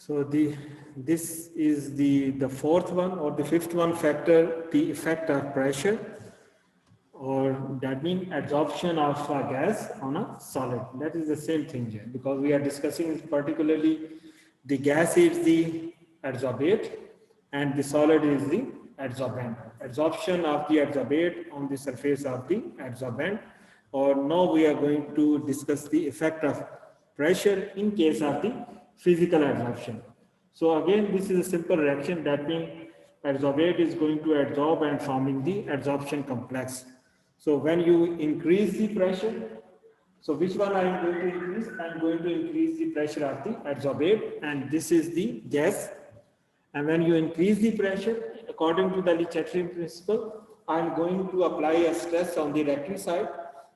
So this is the fourth one or the fifth one factor, the effect of pressure, or that means adsorption of a gas on a solid. That is the same thing here, because we are discussing particularly the gas is the adsorbate and the solid is the adsorbent. Adsorption of the adsorbate on the surface of the adsorbent, or now we are going to discuss the effect of pressure in case of the physical adsorption. So again, this is a simple reaction. That means adsorbate is going to adsorb and forming the adsorption complex. So when you increase the pressure, so which one I am going to increase? I am going to increase the pressure of the adsorbate, and this is the gas. And when you increase the pressure, according to the Le Chatelier's principle, I am going to apply a stress on the reactant side.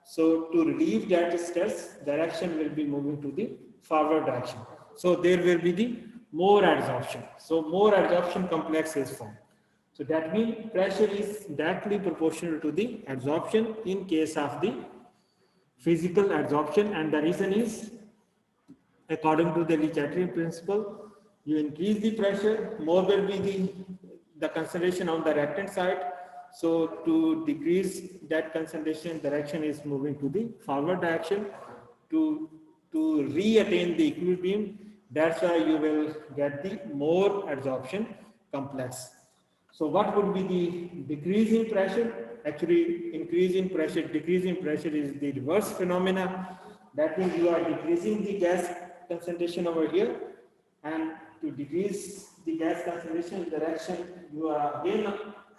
So to relieve that stress, direction will be moving to the forward direction. So there will be the more adsorption. So more adsorption complex is formed. So that means pressure is directly proportional to the adsorption in case of the physical adsorption, and the reason is, according to the Le Chatelier's principle, you increase the pressure, more will be the concentration on the reactant side. So to decrease that concentration, direction is moving to the forward direction to re-attain the equilibrium. That's why you will get the more adsorption complex. So what would be the decrease in pressure? Actually, increase in pressure, decrease in pressure is the reverse phenomena. That means you are decreasing the gas concentration over here, and to decrease the gas concentration direction, you are again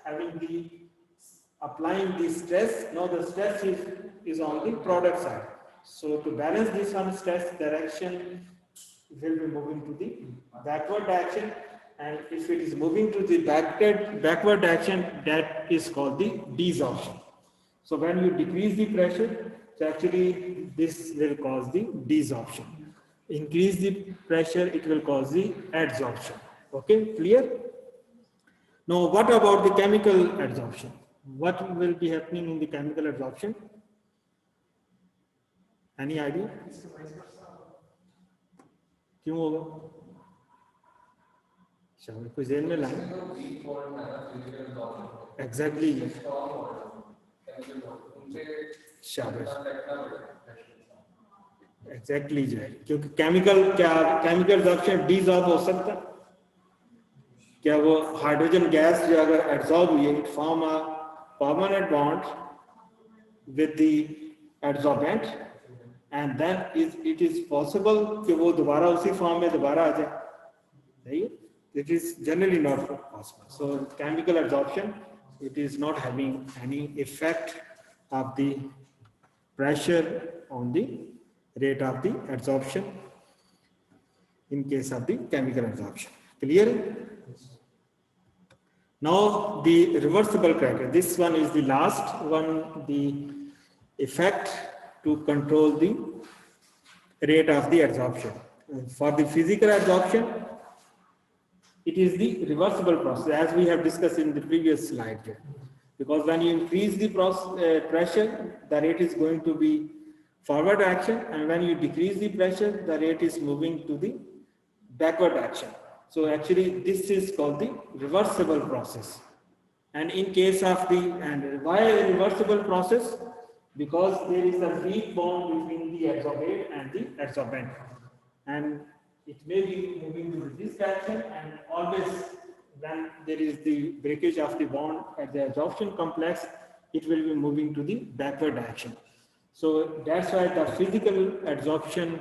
having the applying the stress. Now the stress is on the product side. So to balance this one, stress direction will be moving to the backward direction, and if it is moving to the backward direction, that is called the desorption. So when you decrease the pressure, so actually this will cause the desorption. Increase the pressure, it will cause the adsorption. Okay, clear? Now what about the chemical adsorption? What will be happening in the chemical adsorption? Any idea? क्यों होगा? शायद कुछ देर में लाएं. Exactly. शाबाश. Exactly जाए. क्योंकि chemical absorption dissolve हो सकता है. क्या वो हाइड्रोजन गैस जो अगर एब्जॉर्ब हुई है, it form a permanent bond with the absorbent, and then it is possible कि वो दोबारा उसी फॉर्म में दोबारा आ जाए. नहीं, it is generally not possible. So chemical adsorption, it is not having any effect of the pressure on the rate of the adsorption in case of the chemical adsorption. Clear? Now the reversible cracker. This one is the last one, the effect to control the rate of the adsorption. For the physical adsorption, it is the reversible process, as we have discussed in the previous slide here. Because when you increase the pressure, the rate is going to be forward action, and when you decrease the pressure, the rate is moving to the backward action. So actually this is called the reversible process. And in case of the, and why a reversible process? Because there is a weak bond between the adsorbate and the adsorbent, and it may be moving to this direction, and always when there is the breakage of the bond at the adsorption complex, it will be moving to the backward direction. So that's why the physical adsorption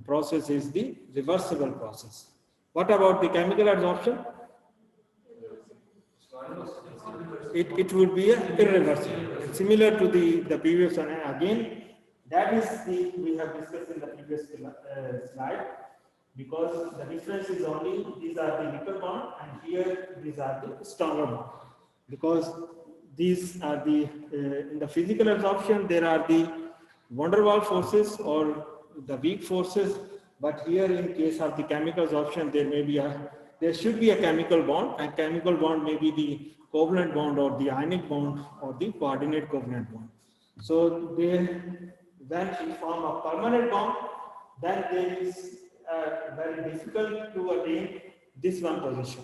process is the reversible process. What about the chemical adsorption? It would be irreversible. Similar to the previous one. And again, that is we have discussed in the previous slide, because the difference is only these are the weaker bond and here these are the stronger bond. Because these are the in the physical adsorption there are the van der Waals forces or the weak forces, but here in case of the chemical adsorption there should be a chemical bond, and chemical bond may be the covalent bond or the ionic bond or the coordinate covalent bond. So when we form a permanent bond, then there is very difficult to attain this one position.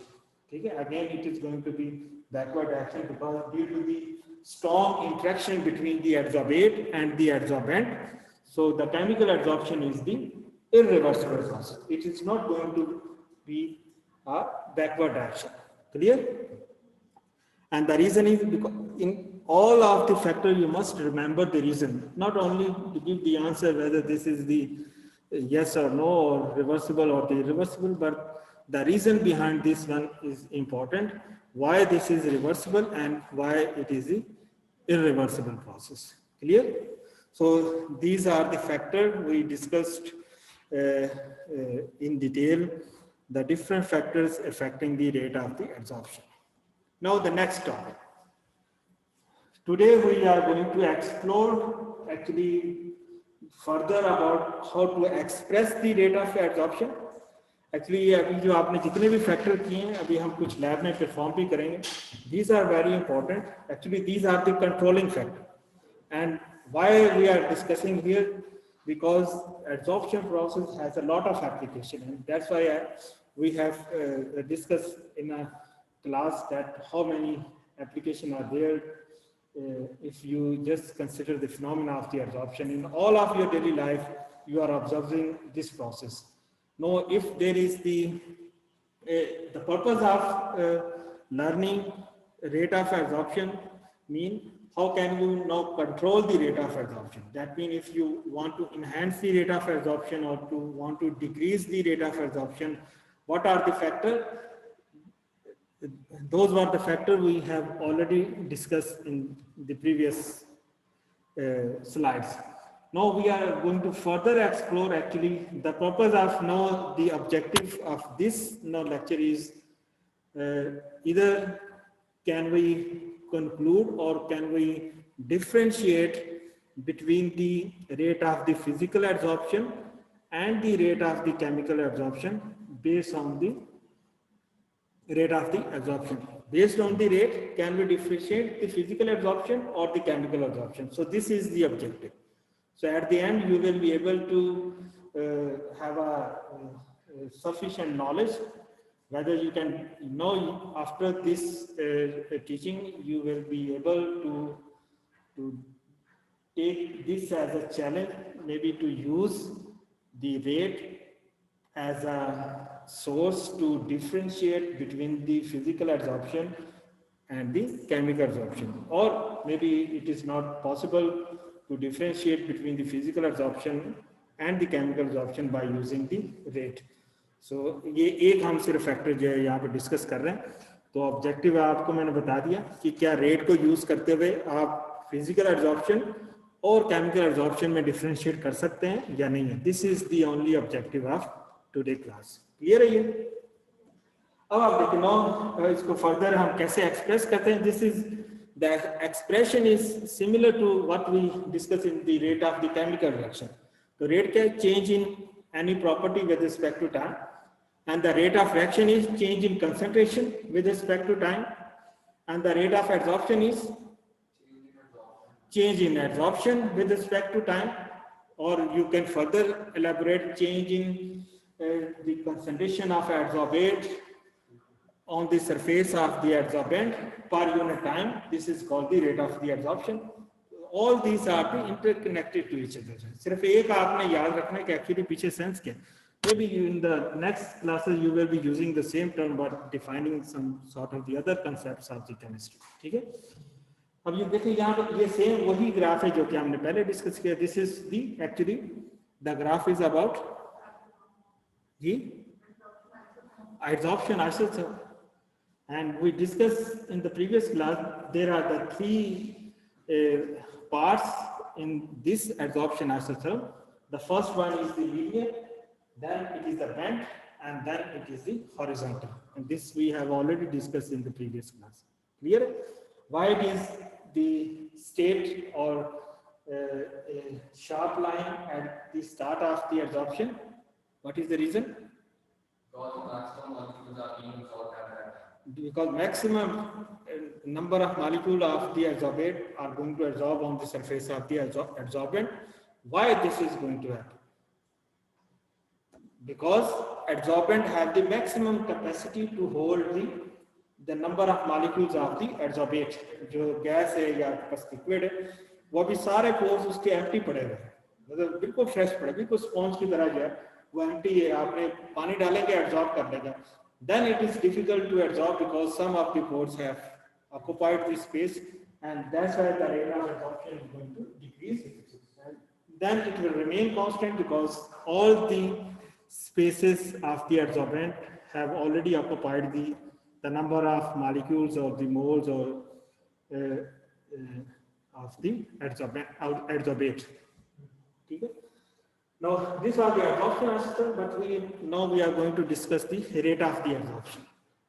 Okay? Again, it is going to be backward action because due to the strong interaction between the adsorbate and the adsorbent, so the chemical adsorption is the irreversible process. It is not going to be a backward action. Clear? And the reason is because in all of the factors you must remember the reason, not only to give the answer whether this is the yes or no or reversible or the irreversible, but the reason behind this one is important, why this is reversible and why it is the irreversible process. Clear? So these are the factors we discussed in detail, the different factors affecting the rate of the adsorption. Now the next topic. Today we are going to explore actually further about how to express the rate of adsorption. Actually अभी जो आपने जितने भी factor किए हैं अभी हम कुछ lab में perform भी करेंगे. These are very important. Actually these are the controlling factor. And why we are discussing here? Because adsorption process has a lot of application, and that's why we have discussed in a class that how many applications are there if you just consider the phenomena of the adsorption. In all of your daily life, you are observing this process. Now, if there is the purpose of learning rate of adsorption mean how can you now control the rate of adsorption? That means if you want to enhance the rate of adsorption or to want to decrease the rate of adsorption, what are the factors? Those were the factors we have already discussed in the previous slides. Now we are going to further explore actually the purpose of now the objective of this lecture is either can we conclude or can we differentiate between the rate of the physical adsorption and the rate of the chemical adsorption based on the rate of the adsorption. Based on the rate, can we differentiate the physical adsorption or the chemical adsorption? So this is the objective. So at the end, you will be able to have a sufficient knowledge, whether you can know after this teaching, you will be able to take this as a challenge, maybe to use the rate as a source to differentiate between the physical adsorption and the chemical adsorption, or maybe it is not possible to differentiate between the physical adsorption and the chemical adsorption by using the rate. So ये एक हम सिर्फ factor जो है यहाँ पे discuss कर रहे हैं. तो ऑब्जेक्टिव आपको मैंने बता दिया कि क्या रेट को यूज करते हुए आप फिजिकल एब्जॉर्प्शन और केमिकल एब्जॉर्प्शन में डिफरेंशिएट कर सकते हैं या नहीं है. This is the only objective of today class. Clear है ये? अब आप देखिए ना इसको फर्दर हम कैसे एक्सप्रेस करते हैं. This is the expression is similar to what we discuss in the rate of the chemical reaction. तो रेट क्या है? Change in any property with respect to time, and the rate of reaction is change in concentration with respect to time, and the rate of adsorption is change in adsorption with respect to time, or you can further elaborate change in the concentration of adsorbate on the surface of the adsorbent per unit time. This is called the rate of the adsorption. All these are the interconnected to each other. सिर्फ एक आपने याद रखना है कि actually पीछे sense क्या. Maybe in the next classes you will be using the same term but defining some sort of the other concepts of the chemistry. ठीक है? अब ये देखिए यहाँ पर ये सेम वही ग्राफ है जो कि हमने पहले डिस्कस किया. This is the actually the graph is about the adsorption isotherm, and we discussed in the previous class there are the three parts in this adsorption isotherm. The first one is the linear, then it is the bent, and then it is the horizontal. And this we have already discussed in the previous class. Clear? Why it is the state or a sharp line at the start of the adsorption? What is the reason? Because maximum number of molecules of the adsorbate are going to adsorb on the surface of the adsorbent. Why this is going to happen? because adsorbent have the maximum capacity to hold the number of molecules of the adsorbate. जो gas है या liquid है वो भी सारे pores उसके empty पड़े हुए हैं, मतलब बिल्कुल फ्रेश पड़े, बिल्कुल स्पॉन्ज की तरह जो है वो एम्प्टी है, आपने पानी डालेंगे एब्जॉर्ब कर लेगा. Then it is difficult to absorb because some of the pores have occupied the space, and that's why the rate of absorption is going to decrease. And then it will remain constant because all the spaces of the adsorbent have already occupied the number of molecules or the moles or of the adsorbate. Okay? Now, this was the absorption aspect, but now we are going to discuss the rate of the absorption.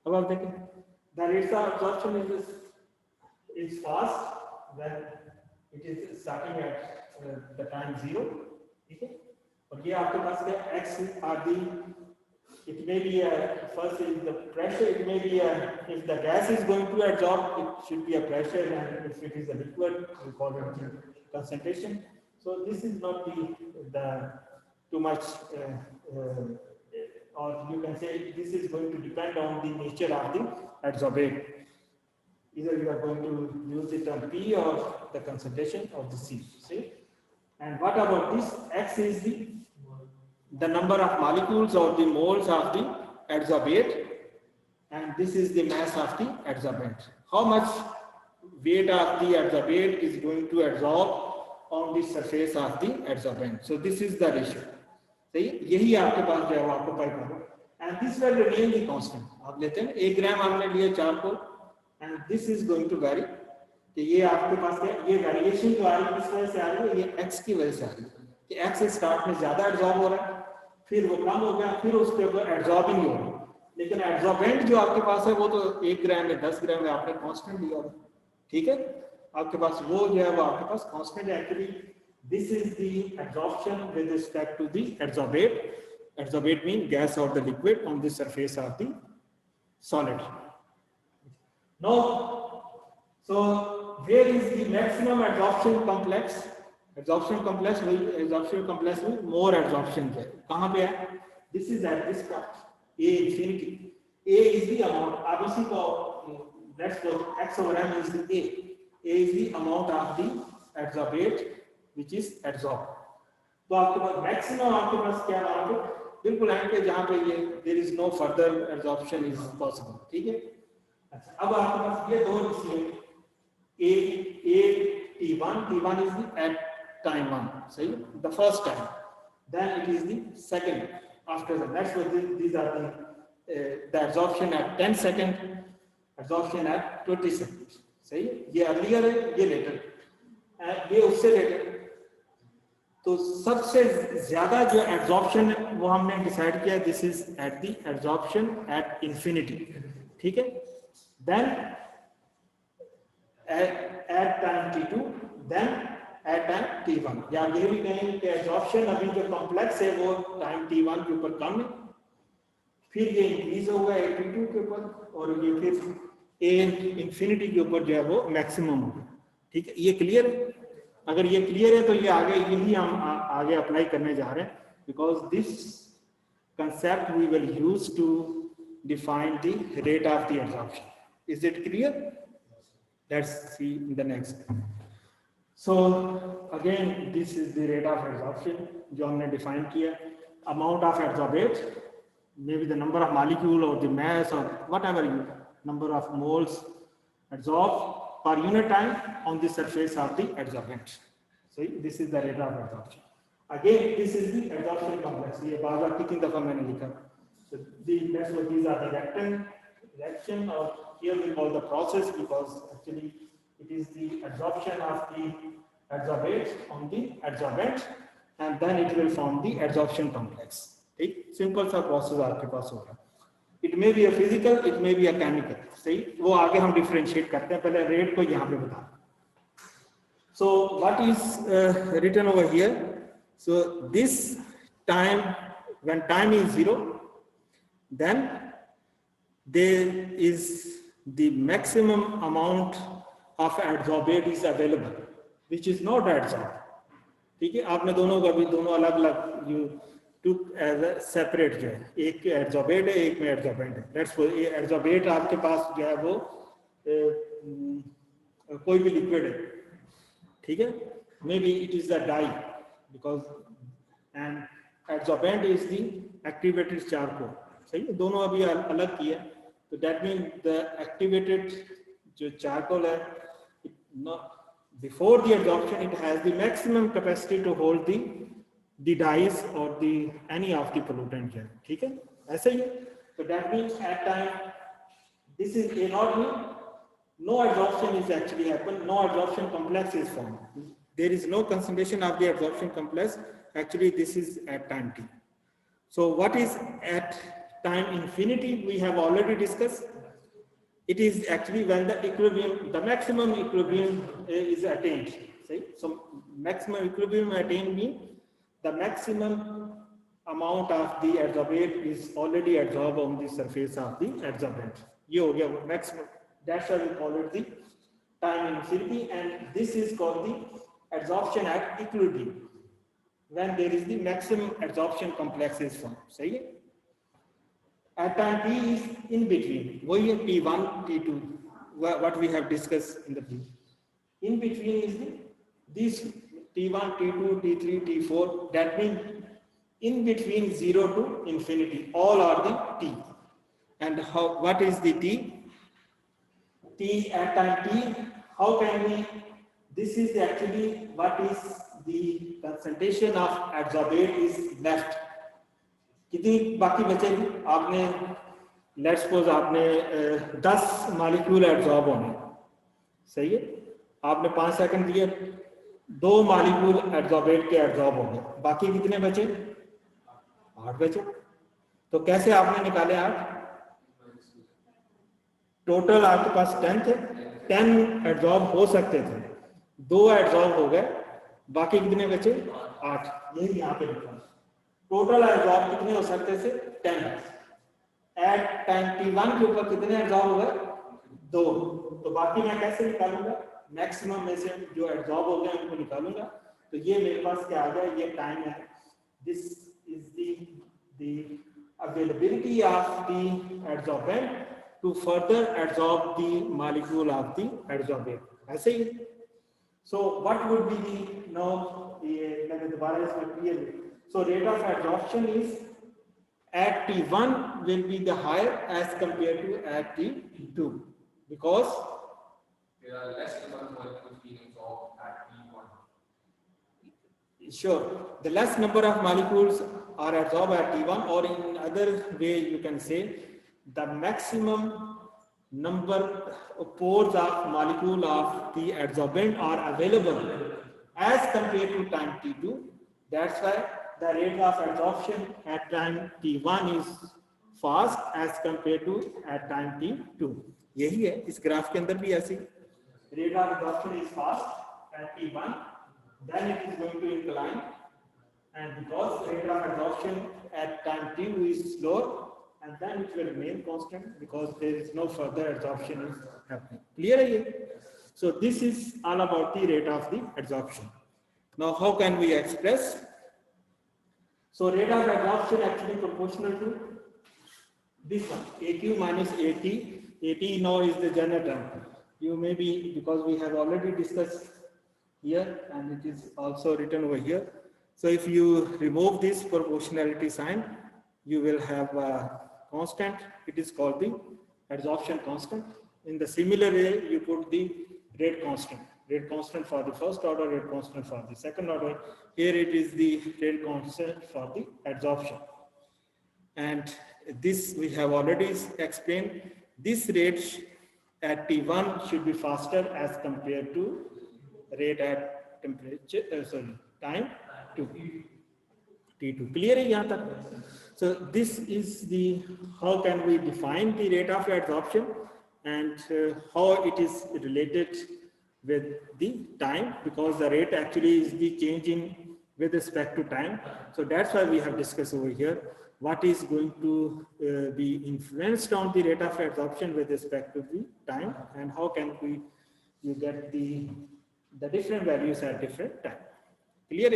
About the rate of absorption is fast when it is starting at the time 0. Okay? और ये आपके पास क्या x are the, it may be first is the pressure, it may be if the gas is going to absorb, it should be a pressure, and if it is a liquid, we call it concentration. So this is not the too much, or you can say this is going to depend on the nature of the adsorbate. Either you are going to use the term P or the concentration of the C. See? And what about this? X is the number of molecules or the moles of the adsorbate, and this is the mass of the adsorbent. How much weight of the adsorbate is going to absorb on the surface of the adsorbent? So this is the ratio. सही, यही आपके पास जो है वो आपको पाई करना, and this will remain the constant. आप लेते हैं 1 ग्राम हमने लिए charcoal, and this is going to vary. कि ये आपके पास क्या, ये वेरिएशन जो आ रही है किस वजह से आ रही है, ये x की वजह से आ रही है कि x स्टार्ट में ज्यादा एब्जॉर्ब हो रहा है, फिर वो कम हो गया, फिर उसके ऊपर एब्जॉर्बिंग हो रहा है. लेकिन एब्जॉर्बेंट जो आपके पास है वो तो 1 ग्राम में 10 ग्राम में आपने कांस्टेंट लिया है. ठीक है, आपके पास वो जो है वो आपके पास कांस्टेंट है. Actually this is the absorption with respect to the adsorbate. Adsorbate means gas or the liquid on the surface of the solid. Now, so where is the maximum absorption complex? Absorption complex will more absorption है. कहाँ पे है? This is at this point. A infinity. A is the amount. अब इसी को let's go. X over M is the A. A is the amount of the adsorbate which is adsorbed. तो आपके पास maximum आपके पास क्या है? बिल्कुल एंड पे जहाँ पे ये there is no further absorption is possible. ठीक है? अच्छा, अब आपके पास ये दो decision T1 is the at time 1, सही, the first time, then it is the second after that. That's what these are the absorption at 10 seconds, absorption at 20 seconds, सही, ये earlier है, ये later, ये उससे later. तो सबसे ज्यादा जो absorption है वो हमने डिसाइड किया, this is at the absorption at infinity. ठीक है, then at time T2, then at time T1. या ये भी कहेंगे कि absorption अभी जो complex है वो time T1 के ऊपर कम है, फिर ये increase होगा T2 के ऊपर, और ये फिर A infinity के ऊपर जो है वो maximum होगा. ठीक है, ये clear है? अगर ये clear है तो ये आगे यही हम आगे अप्लाई करने जा रहे हैं, because this concept we will use to define the rate of the absorption. Is it clear? Let's see in the next. So again, this is the rate of absorption जो हमने define किया. Amount of adsorbate, maybe the number of molecule or the mass or whatever you, number of moles adsorbed per unit time on the surface of the adsorbent. So this is the rate of absorption. Again, this is the absorption complex. ये बार-बार कितनी दफा मैंने लिखा. So that's what these are the reaction, or here we call the process, because actually it is the absorption of the adsorbate on the adsorbent, and then it will form the adsorption complex. ठीक, simple सा process आपके पास होगा. It may be a physical, it may be a chemical. सही, वो आगे हम differentiate करते हैं, पहले rate को यहाँ पे बता. So what is written over here? So this time, when time is 0, then there is the maximum amount of adsorbate is available, which is not adsorbed. ठीक है, आपने दोनों का भी दोनों अलग-अलग took as a separate जो है, एक adsorbate है, एक में adsorbent है. Let's suppose ये adsorbate आपके पास जो है वो कोई भी liquid है, ठीक है? Maybe it is the dye because and adsorbent is the activated charcoal. सही है? दोनों अभी अलग किया. So that means the activated जो charcoal है, before the adsorption it has the maximum capacity to hold the dyes or the any of the pollutant है, ठीक है? ऐसा ही है. So that means at time this is a not mean no adsorption is actually happened, no adsorption complex is formed. There is no concentration of the adsorption complex. Actually, this is at time t. So what is at time infinity? We have already discussed. It is actually when the equilibrium, the maximum equilibrium is attained. See? So maximum equilibrium attained means the maximum amount of the adsorbate is already adsorbed on the surface of the adsorbent. ये हो गया maximum. That's why we call it the time infinity, and this is called the adsorption at equilibrium, when there is the maximum adsorption complex is formed. सही है? At time t is in between. वही है T1, T2, what we have discussed in the previous. In between is this T1, T2, T3, T4. That means in between 0 to infinity. All are the T. And how? What is the T? T at time T. How can we? This is actually what is the concentration of adsorbate is left. कितनी बाकी बचेगी? आपने let's suppose आपने 10 molecule absorb होने, सही है? आपने 5 second दिए, 2 मॉलिक्यूल एब्जॉर्बेट के एब्जॉर्ब हो गए, बाकी कितने बचे? 8 बचे. तो कैसे आपने निकाले 8? टोटल आपके पास 10 थे, 10 एब्जॉर्ब हो सकते थे, 2 एब्जॉर्ब हो गए, बाकी कितने बचे? 8. यही यहाँ पे लिखा. टोटल एब्जॉर्ब कितने हो सकते थे? 10. एट टाइम T1 के ऊपर कितने एब्जॉर्ब हो गए? 2. तो बाकी मैं कैसे निकालूंगा? मैक्सिमम में से जो एब्जॉर्ब हो गए उनको निकालूंगा. तो ये मेरे पास क्या आ गया? ये टाइम है. This is the availability of the adsorbent to further adsorb the molecule of the adsorbent. ऐसे ही. So what would be the now ये मैं दोबारा इसमें clear. So rate of adsorption is at T1 will be the higher as compared to at T2 because there are less number of molecules being absorbed at T1. Sure, the less number of molecules are absorbed at T1, or in other way you can say the maximum number of pores of molecule of the adsorbent are available as compared to time T2. That's why the rate of adsorption at time T1 is fast as compared to at time T2. यही है, इस graph के अंदर भी ऐसी. Rate of adsorption is fast at T1, then it is going to incline, and because rate of adsorption at time T2 is slower, and then it will remain constant because there is no further adsorption is happening. Clear है ये? So this is all about the rate of the adsorption. Now how can we express? So rate of adsorption actually proportional to this one, AQ minus AT. AT now is the general term. You may be, because we have already discussed here and it is also written over here. So if you remove this proportionality sign, you will have a constant. It is called the adsorption constant. In the similar way, you put the rate constant. Rate constant for the first order, rate constant for the second order. Here it is the rate constant for the adsorption. And this we have already explained. This rate at T1 should be faster as compared to rate at temperature, time to T2. Clear है यहाँ तक? So this is the, how can we define the rate of adsorption and how it is related with the time, because the rate actually is the changing with respect to time. So that's why we have discussed over here what is going to be influenced on the rate of adsorption with respect to the time, and how can we you get the different values at different time. Clear?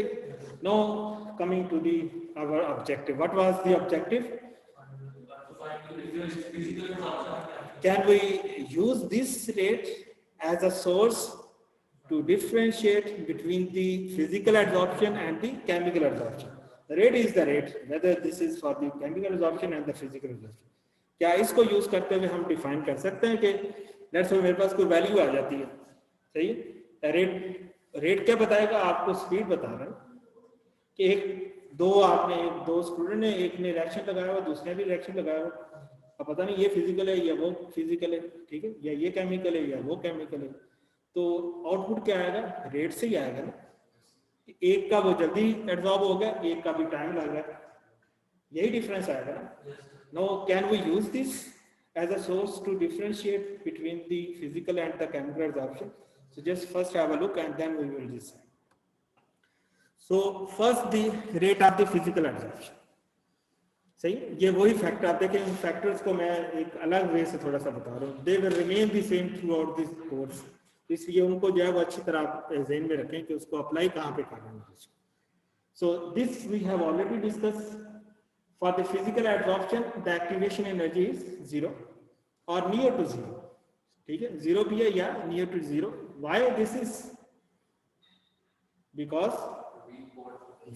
Now coming to the our objective. What was the objective? Can we use this rate as a source to differentiate between the physical adsorption and the chemical adsorption? The rate is the rate, whether this is for the chemical adsorption and the physical adsorption. क्या इसको use करते हुए हम define कर सकते हैं कि let's say मेरे पास कोई वैल्यू आ जाती है, सही है, रेट क्या बताएगा आपको? स्पीड बता रहा है कि दो स्टूडेंट ने, एक ने रिएक्शन लगाया हुआ, दूसरे ने भी रिएक्शन लगाया हुआ, अब पता नहीं ये फिजिकल है या वो फिजिकल है, ठीक है, या ये केमिकल है या वो केमिकल है, तो आउटपुट क्या आएगा? रेट से ही आएगा ना। एक का वो जल्दी एब्जॉर्ब हो गया, एक का भी टाइम लग रहा है, यही डिफरेंस आएगा ना। Now can we use this as a source to differentiate between the physical and the chemical absorption? So just first have a look and then we will decide. So first the rate of the physical adsorption. सही, ये वही factor, आप देखें इन factors को मैं एक अलग वे से थोड़ा सा बता रहा हूँ. They will remain the same throughout this course. इसलिए उनको जो है वो अच्छी तरह ज़हन में रखें कि उसको अप्लाई कहाँ पे करना है. So this we have already discussed. For the physical adsorption, the activation energy is 0 or near to 0. ठीक है, 0 भी है या near to 0. Why this is? Because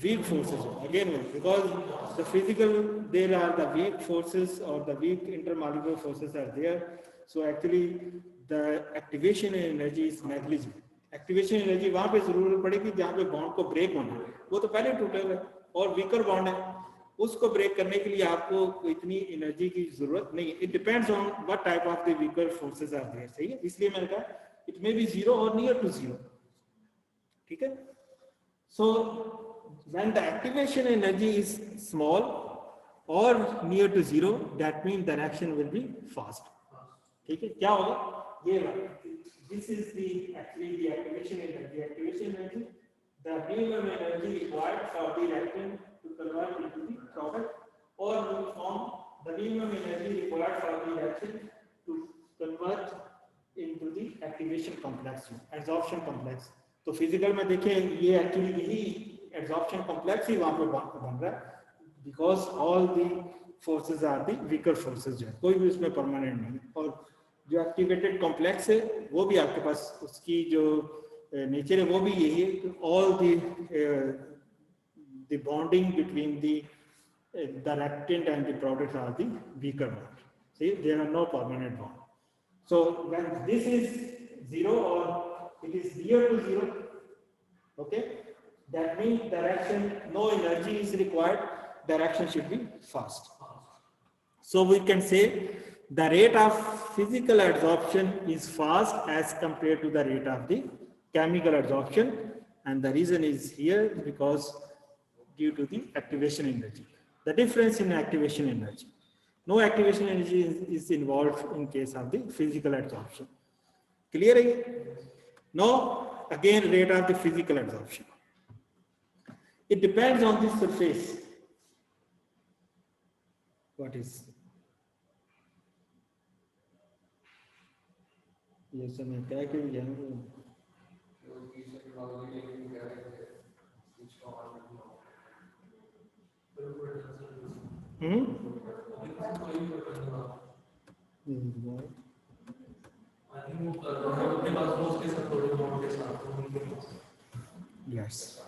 weak forces again, because the physical, there are the weak forces or the weak intermolecular forces are there, so actually the activation energy is negligible. Activation energy वहां पे जरूर पड़ेगी जहां पे bond को break होना है, वो तो पहले टूटे हुए और वीकर बॉन्ड है, उसको ब्रेक करने के लिए आपको इतनी एनर्जी की जरूरत नहीं है. It depends on what type of the weaker forces are there. सही है, इसलिए मैंने कहा इट मे बी 0 और नियर टू 0. ठीक है. So when the activation energy is small or near to 0, that means the reaction will be fast. ठीक है, क्या होगा? ये this is the actually the activation energy. Activation energy, the minimum energy required for the reactant to convert into the product, or from the minimum energy required for the reaction to convert into the activation complex, adsorption complex. तो physical में देखें ये actually यही absorption complex ही वहां पे बन रहा है, because all the forces are the weaker forces, जो है कोई भी उसमें परमानेंट नहीं. और जो एक्टिवेटेड कॉम्प्लेक्स है वो भी आपके पास उसकी जो नेचर है वो भी यही है, all the bonding between the reactant and the product are the weaker bond. See, there are no permanent bond. So when this is 0 or it is near to 0, okay, that means the reaction, no energy is required, the reaction should be fast. So we can say the rate of physical adsorption is fast as compared to the rate of the chemical adsorption, and the reason is here because due to the activation energy, the difference in activation energy. No activation energy is involved in case of the physical adsorption. Clear? Now again, rate of the physical adsorption. It depends on the surface. What is? Yes, I mean, क्या क्या ज्ञान है? Yes.